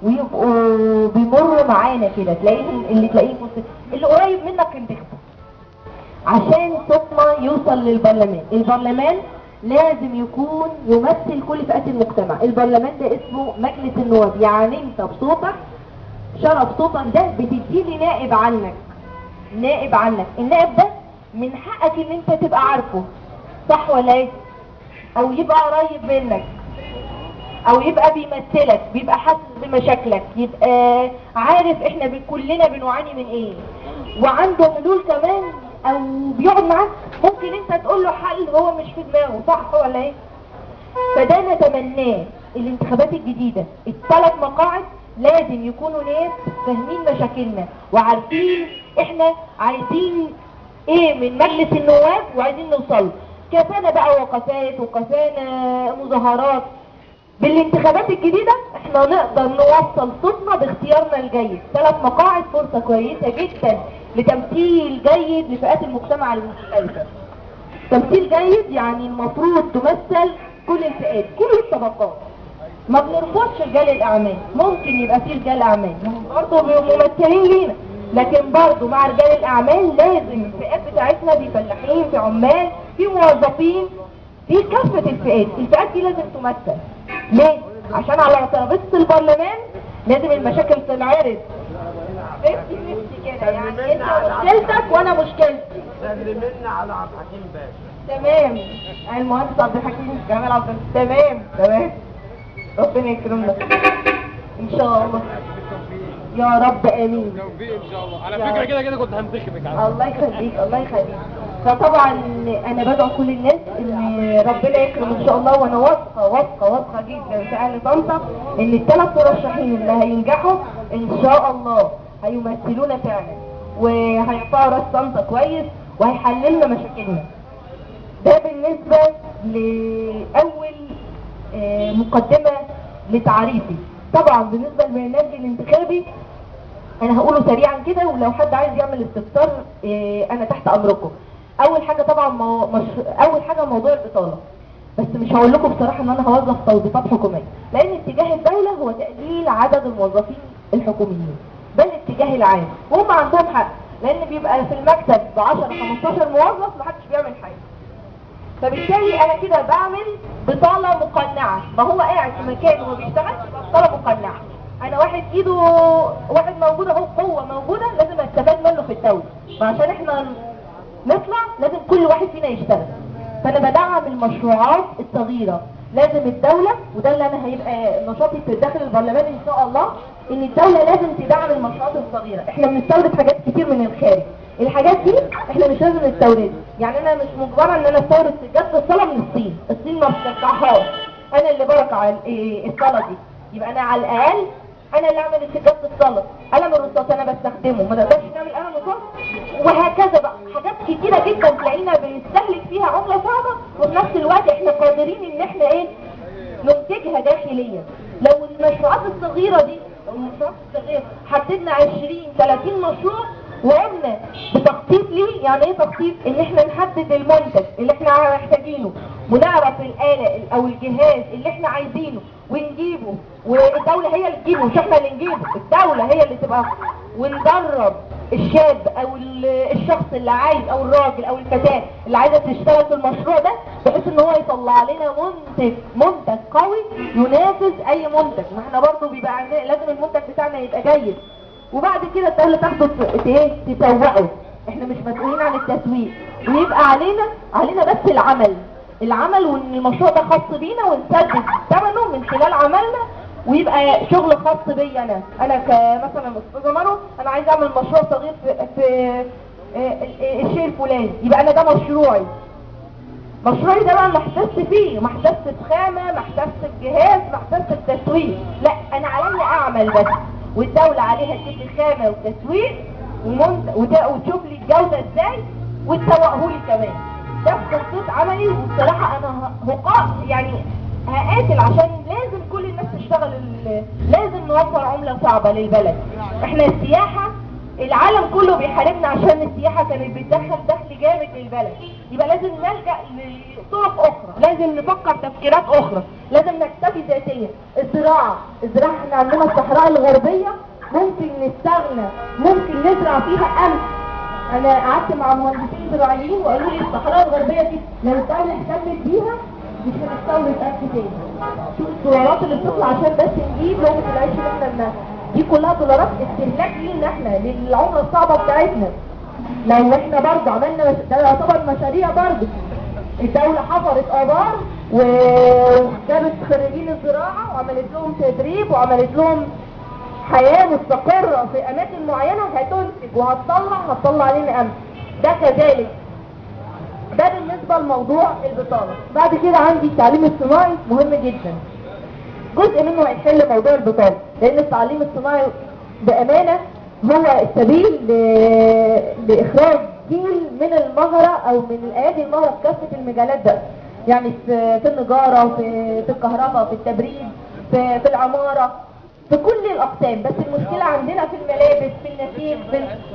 ويبقوا بيمروا معانا كده، تلاقيهم اللي تلاقيه اللي قريب منك انتخبه عشان صوتنا يوصل للبرلمان. البرلمان لازم يكون يمثل كل فئات المجتمع. البرلمان ده اسمه مجلس النواب، يعني انت بصوتك شرف صوتك ده بتديني نائب عنك. نائب عنك، النائب ده من حقك ان انت تبقى عارفه، صح ولا ايه؟ او يبقى قريب منك، او يبقى بيمثلك، بيبقى حاسس بمشاكلك، يبقى عارف احنا كلنا بنعاني من ايه، وعنده حلول كمان، او بيقعد معاك ممكن انت تقول له حل هو مش في دماغه، صح ولا ايه؟ فده نتمناه. الانتخابات الجديدة ال3 مقاعد لازم يكونوا ناس فاهمين مشاكلنا وعارفين احنا عايزين ايه من مجلس النواب وعايزين نوصل. كفانا بقى وقفات وكفانا مظاهرات. بالانتخابات الجديدة احنا نقدر نوصل صوتنا باختيارنا الجيد. 3 مقاعد فرصة كويسة جدا لتمثيل جيد لفئات المجتمع المختلفة. تمثيل جيد يعني المفروض تمثل كل الفئات، كل الطبقات. ما بنرفضش رجال الاعمال، ممكن يبقى في رجال اعمال برضه ممثلين لينا، لكن برضه مع رجال الاعمال لازم الفئات بتاعتنا في فلاحين، في عمال، في موظفين، في كافة الفئات. الفئات دي لازم تمثل. ليه؟ عشان على ترابيزة البرلمان لازم المشاكل تنعرض. نفسي كده، يعني انت مشكلتك وانا مشكلتي. منا على عبد الحكيم باشا. تمام. المهندس عبد الحكيم كمال عبد تمام. ربنا يكرمنا ان شاء الله يا رب، امين. توفيق ان شاء الله. على فكره كده كنت همتخبك. الله يخليك الله يخليك. فطبعا انا بدعو كل الناس ان ربنا يكرم ان شاء الله، وانا واثقه جدا في اهل طنطا ان ال3 مرشحين اللي هينجحوا ان شاء الله هيمثلونا فعلا، وهيرفعوا راس طنطا كويس، وهيحللنا مشاكلنا. ده بالنسبه لاول مقدمه لتعريفي. طبعا بالنسبه للبرنامج الانتخابي انا هقوله سريعا كده، ولو حد عايز يعمل استفسار انا تحت امركم. اول حاجه طبعا اول حاجه موضوع البطاله، بس مش هقول لكم بصراحه ان انا هوظف توظيفات حكوميه، لان اتجاه الدوله هو تقليل عدد الموظفين الحكوميين، ده الاتجاه العام، وهم عندهم حق، لان بيبقى في المكتب ب 10 15 موظف محدش بيعمل حاجه. فبالتالي انا كده بعمل بطاله مقنعه، ما هو قاعد في مكانه وما بيشتغلش، بطاله مقنعه. انا واحد ايده واحد موجود اهو، قوه موجوده، لازم استفاد منه في الدوله، فعشان احنا نطلع لازم كل واحد فينا يشتغل. فانا بدعم المشروعات الصغيره. لازم الدوله، وده اللي انا هيبقى نشاطي في داخل البرلمان ان شاء الله، ان الدوله لازم تدعم المشروعات الصغيره. احنا بنستورد حاجات كتير من الخارج، الحاجات دي احنا مش لازم نستوردها. يعني انا مش مجبره ان انا استورد سجاده الصلاه من الصين ما بترجعهاش، انا اللي برجع الصلاه دي. يبقى انا على الاقل انا اللي اعمل سجاده الصلاه، قلم الرصاص انا بستخدمه، ما نقدرش نعمل قلم رصاص، وهكذا بقى. حاجات كتيره جدا تلاقينا بنستهلك فيها عمله صعبه، وفي نفس الوقت احنا قادرين ان احنا ننتجها داخليا. لو المشروعات الصغيره دي، المشروعات الصغيره حددنا 20 30 مشروع وقمنا بتخطيط ليه. يعني ايه تخطيط؟ ان احنا نحدد المنتج اللي احنا محتاجينه، ونعرف الآلة او الجهاز اللي احنا عايزينه ونجيبه، والدولة هي اللي تجيبه مش احنا اللي نجيبه، الدولة هي اللي تبقى، وندرب الشاب او الشخص اللي عايز، او الراجل او الفتاة اللي عايزة تشتغل في المشروع ده، بحيث ان هو يطلع لنا منتج قوي ينافس اي منتج. ما احنا برضه بيبقى عندنا لازم المنتج بتاعنا يبقى جيد، وبعد كده الدولة تاخده تسوقه. احنا مش مسؤولين عن التسويق، ويبقى علينا بس العمل، وان المشروع ده خاص بينا، ونسدد ثمنه من خلال عملنا، ويبقى شغل خاص بي انا كمثلا استاذه مرو، انا عايز اعمل مشروع صغير في الشيء الفلاني، يبقى انا ده مشروعي ده بقى ما احتجتش فيه، ما احتجتش في خامه، ما احتجتش في جهاز، ما احتجتش في تسويق، لا انا عليا اعمل بس، والدوله عليها تجيب لي خامه وتسويق وتشوف لي الجوده ازاي وتسوقه لي كمان. ده تخطيط عملي، وبصراحه انا يعني هقاتل عشان لازم كل الناس تشتغل، لازم نوفر عمله صعبه للبلد. احنا السياحه العالم كله بيحاربنا عشان السياحة كانت بتدخل دخل جامد للبلد، يبقى لازم نلجأ لطرق أخرى، لازم نفكر تفكيرات أخرى، لازم نكتفي ذاتيا. الزراعة احنا عندنا الصحراء الغربية ممكن نستغنى، ممكن نزرع فيها قمح. أنا قعدت مع مهندسين زراعيين وقالوا لي الصحراء الغربية دي لو الدولة اهتمت بيها مش هنستورد قمح تاني. شوف الدولارات اللي بتطلع عشان بس نجيب لقمة العيش اللي احنا بناكلها، دي كلها دولارات استهلاك لينا احنا للعملة الصعبة بتاعتنا. لو احنا برضه عملنا ده يعتبر مشاريع برضه. الدولة حفرت آبار وجابت خريجين الزراعة وعملت لهم تدريب وعملت لهم حياة مستقرة في أماكن معينة، هتنتج وهتطلع علينا قمح. ده كذلك. ده بالنسبة لموضوع البطالة. بعد كده عندي التعليم الصناعي مهم جدا. جزء منه هيحل موضوع البطالة، لأن التعليم الصناعي بأمانة هو السبيل لإخراج جيل من المهرة أو من الأيادي المهرة في كافة المجالات ده، يعني في النجارة، في الكهرباء، في التبريد، في العمارة، في كل الأقسام. بس المشكلة عندنا في الملابس، في النسيج،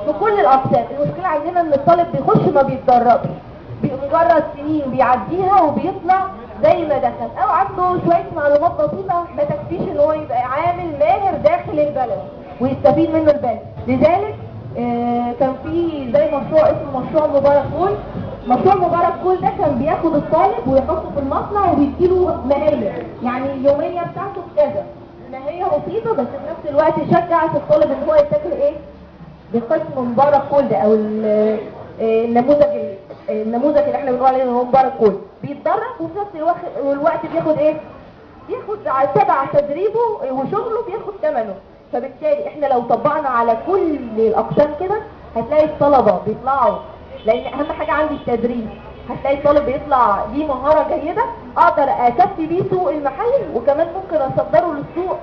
في كل الأقسام. المشكلة عندنا إن الطالب بيخش ما بيتدربش، مجرد سنين بيعديها وبيطلع زي ما دخل، او عنده شوية معلومات بسيطة ما تكفيش ان هو يبقى عامل ماهر داخل البلد ويستفيد منه البلد. لذلك كان في زي مشروع اسمه مشروع مبارك كول. مشروع مبارك كول ده كان بياخد الطالب ويحطه في المصنع وبيديله مهية، يعني اليومية بتاعته كذا، مهية بسيطة بس في نفس الوقت شجعت الطالب ان هو يتاكل ايه بقسم مبارك كول ده، او النموذج اللي احنا بنقول عليه ان هو مبارك كول. بيتدرب وفي نفس الوقت بياخد ايه؟ بياخد تبع تدريبه وشغله بياخد ثمنه. فبالتالي احنا لو طبقنا على كل الاقسام كده هتلاقي الطلبه بيطلعوا، لان اهم حاجه عندي التدريب. هتلاقي الطالب بيطلع ليه مهاره جيده اقدر اكفي بيه سوق المحلي، وكمان ممكن اصدره للسوق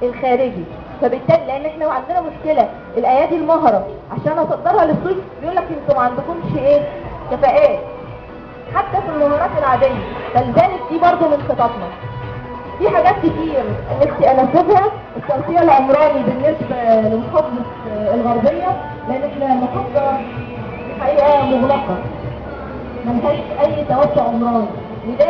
الخارجي. فبالتالي لان احنا عندنا مشكله الايادي المهره عشان اصدرها للسوق بيقول لك انتوا ما عندكمش ايه كفاءات حتى في المهارات العاديه. فلذلك دي برضو من خططنا. في حاجات كتير نفسي انفذها. التوسيع العمراني بالنسبه لمحافظه الغربيه، لان احنا محافظه الحقيقه مغلقه ما فيهاش اي توسع عمراني، وده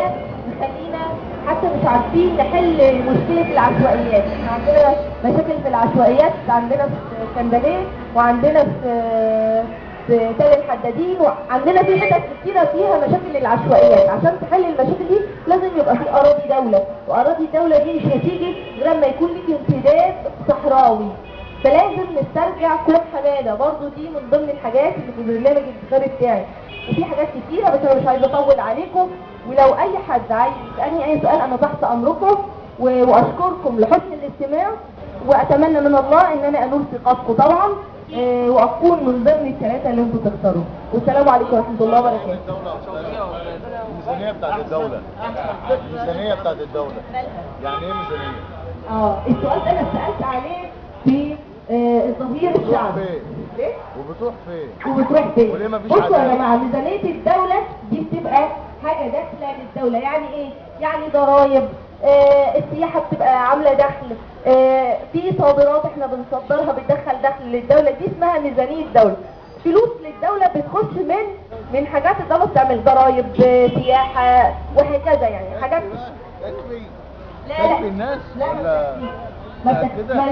يخلينا حتى مش عارفين نحل مشكله العشوائيات. احنا عندنا مشاكل في العشوائيات، عندنا في اسكندريه وعندنا في تل الحدادين، وعندنا في حتت كتيره فيها مشاكل العشوائيات. عشان تحل المشاكل دي لازم يبقى في اراضي دوله، واراضي الدوله دي مش هتيجي غير لما يكون لك امتداد صحراوي. فلازم نسترجع كوم حماده، برضو دي من ضمن الحاجات اللي في البرنامج الانتخابي بتاعي. وفي حاجات كتيره بس انا مش عايزه اطول عليكم، ولو اي حد عايز يسالني اي سؤال انا تحت امركم، واشكركم لحسن الاستماع، واتمنى من الله ان انا انول ثقتكم طبعا، واكون من ضمن الثلاثه اللي انتم تختاروا. والسلام عليكم ورحمه الله وبركاته. الميزانيه بتاعت الدوله، الميزانيه بتاعت الدوله يعني ايه ميزانيه؟ السؤال ده انا سالت عليه في الظهير الشعبي. ليه؟ وبتروح فين؟ وبتروح فين؟ وليه مفيش بصوا عدالة؟ يا جماعه، ميزانيه الدوله دي بتبقى حاجه داخله للدوله. يعني ايه؟ يعني ضرايب، السياحه بتبقى عامله دخل، في صادرات احنا بنصدرها بتدخل دخل للدوله، دي اسمها ميزانيه الدوله. فلوس للدوله بتخش من حاجات الدوله بتعمل، ضرايب، سياحه، وهكذا، يعني حاجات. لا الناس لا ولا ما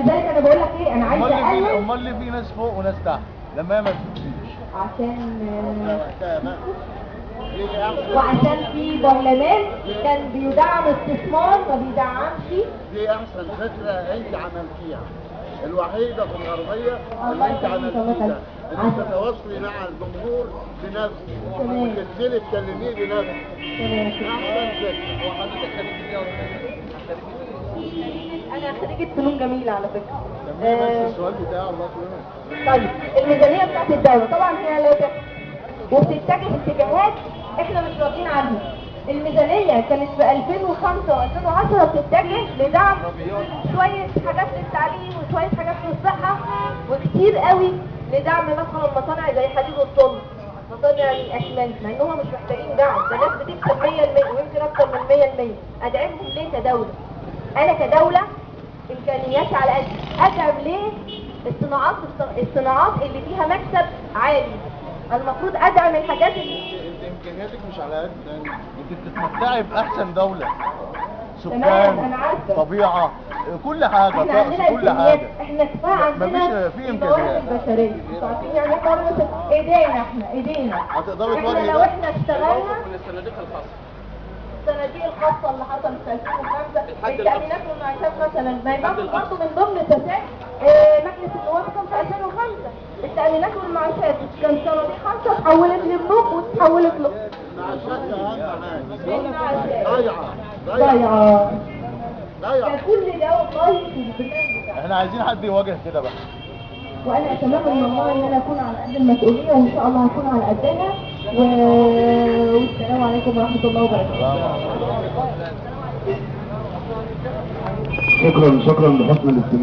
لذلك انا بقول لك ايه، انا عايزه اقلل. امال ليه في ناس فوق وناس تحت لما هي ما تجيش؟ وعشان في برلمان كان بيدعم استثمار ما بيدعمش. دي احسن فكره انت عملتيها الوحيده في الغربيه اللي انت عملتيها، انك تتواصلي مع الجمهور بنفسك وتنزلي تكلميه بنفسك. احسن فكره. وحضرتك خريج ايه انا خريجة فنون جميلة على فكرة. بس السؤال بتاعه الله يكرمك. طيب الميزانية بتاعت الدولة طبعا هي لا تحت وبتتجه اتجاهات احنا مش راضيين عنها. الميزانية كانت في 2005 و2010 بتتجه لدعم شوية حاجات للتعليم وشوية حاجات للصحة، وكتير قوي لدعم مثلا مصانع زي حديد والصلب، مصانع الاسمنت، مع انهم مش محتاجين دعم، ده ناس بتكسب 100% ويمكن اكتر من 100%. ادعمهم ليه كدولة؟ انا كدولة امكانياتي على قد ادعم ليه الصناعات اللي فيها مكسب عالي. المفروض ادعم الحاجات اللي انت امكانياتك مش على قد انت بتتمتعي باحسن دوله، تمام، سكان، أنا عارفة. طبيعه، كل حاجه، احنا عندنا طقس، كل امكانيات، حاجه. احنا كفايه عندنا مفيش في الموارد امكانيات. البشريه. انتوا عارفين يعني ايه موارد بشرية؟ ايدينا، احنا ايدينا. هتقدري احنا تواجهي لو ده؟ احنا اشتغلنا من الصناديق الخاصه. الصناديق الخاصه اللي حصلت في 2005 التامينات والمعاشات مثلا ما يبقى برضه من ضمن فساد مجلس النواب كان في 2005 التامينات والمعاشات كان صناديق خاصه اتحولت لبنوك واتحولت ل المعاشات اهم حاجه المعاشات ضايعه ضايعه. ضايعه. ده كل ده والله في البلاد بتاعتنا. احنا عايزين حد يواجه كده بقى. وانا اتمنى من الله ان انا اكون على قد المسؤوليه، وان شاء الله هكون على قدها والسلام عليكم ورحمه الله وبركاته. شكرا بحسن الاستماع.